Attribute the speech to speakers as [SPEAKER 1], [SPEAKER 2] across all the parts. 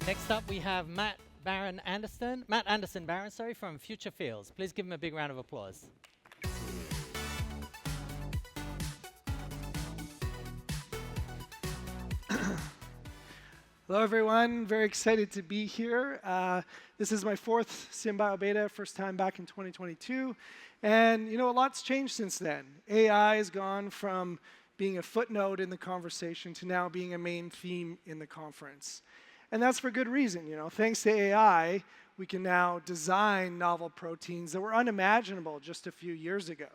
[SPEAKER 1] Next up, we have Matt Anderson Barron, sorry, from Future Fields. Please give him a big round of applause.
[SPEAKER 2] Hello, everyone. Very excited to be here. This is my fourth SynBioBeta, first time back in 2022. And a lot's changed since then. AI has gone from being a footnote in the conversation to now being a main theme in the conference. And that's for good reason. Thanks to AI, we can now design novel proteins that were unimaginable just a few years ago,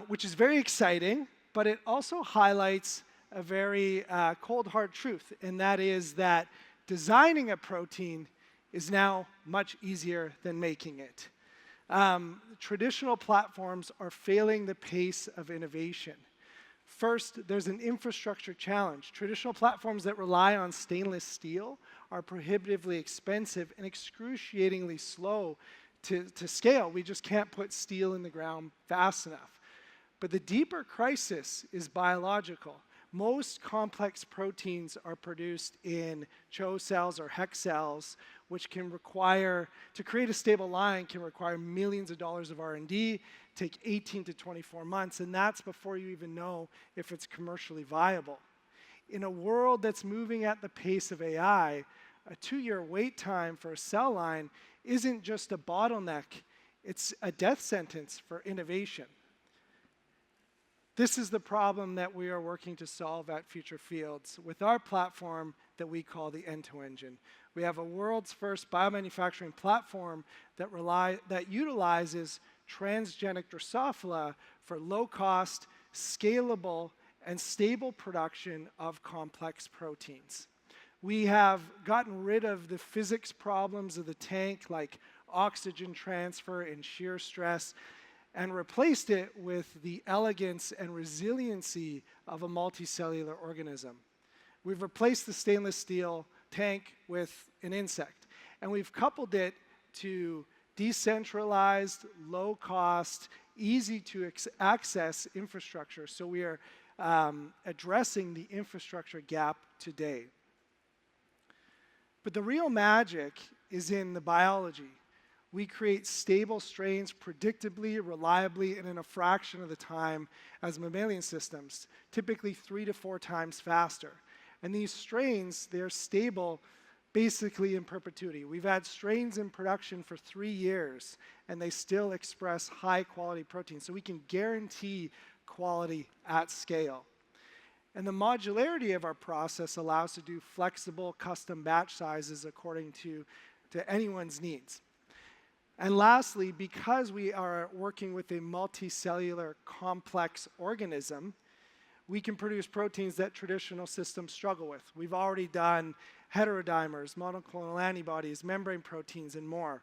[SPEAKER 2] which is very exciting, but it also highlights a very cold, hard truth, and that is that designing a protein is now much easier than making it. Traditional platforms are failing the pace of innovation. First, there's an infrastructure challenge. Traditional platforms that rely on stainless steel are prohibitively expensive and excruciatingly slow to scale. We just can't put steel in the ground fast enough. But the deeper crisis is biological. Most complex proteins are produced in CHO cells or HEK cells, which can require, to create a stable line, can require millions of dollars of R&D, take 18 to 24 months, and that's before you even know if it's commercially viable. In a world that's moving at the pace of AI, a 2-year wait time for a cell line isn't just a bottleneck, it's a death sentence for innovation. This is the problem that we are working to solve at Future Fields with our platform that we call the EntoEngine. We have a world's first biomanufacturing platform that utilizes transgenic Drosophila for low-cost, scalable, and stable production of complex proteins. We have gotten rid of the physics problems of the tank, like oxygen transfer and shear stress, and replaced it with the elegance and resiliency of a multicellular organism. We've replaced the stainless steel tank with an insect, and we've coupled it to decentralized, low-cost, easy-to-access infrastructure. So we are addressing the infrastructure gap today. But the real magic is in the biology. We create stable strains predictably, reliably, and in a fraction of the time as mammalian systems, typically 3 to 4 times faster. And these strains, they're stable basically in perpetuity. We've had strains in production for 3 years, and they still express high-quality proteins. So we can guarantee quality at scale. And the modularity of our process allows us to do flexible custom batch sizes according to anyone's needs. And lastly, because we are working with a multicellular complex organism, we can produce proteins that traditional systems struggle with. We've already done heterodimers, monoclonal antibodies, membrane proteins, and more.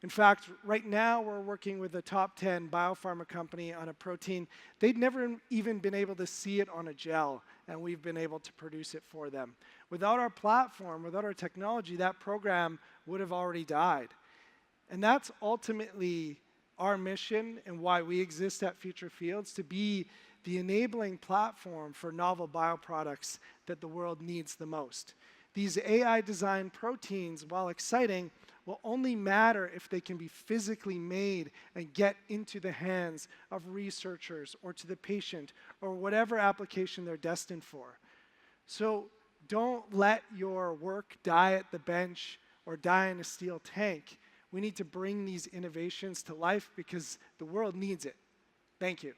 [SPEAKER 2] In fact, right now we're working with a top 10 biopharma company on a protein. They'd never even been able to see it on a gel, and we've been able to produce it for them. Without our platform, without our technology, that program would have already died. And that's ultimately our mission and why we exist at Future Fields, to be the enabling platform for novel bioproducts that the world needs the most. These AI-designed proteins, while exciting, will only matter if they can be physically made and get into the hands of researchers or to the patient or whatever application they're destined for. So don't let your work die at the bench or die in a steel tank. We need to bring these innovations to life because the world needs it. Thank you.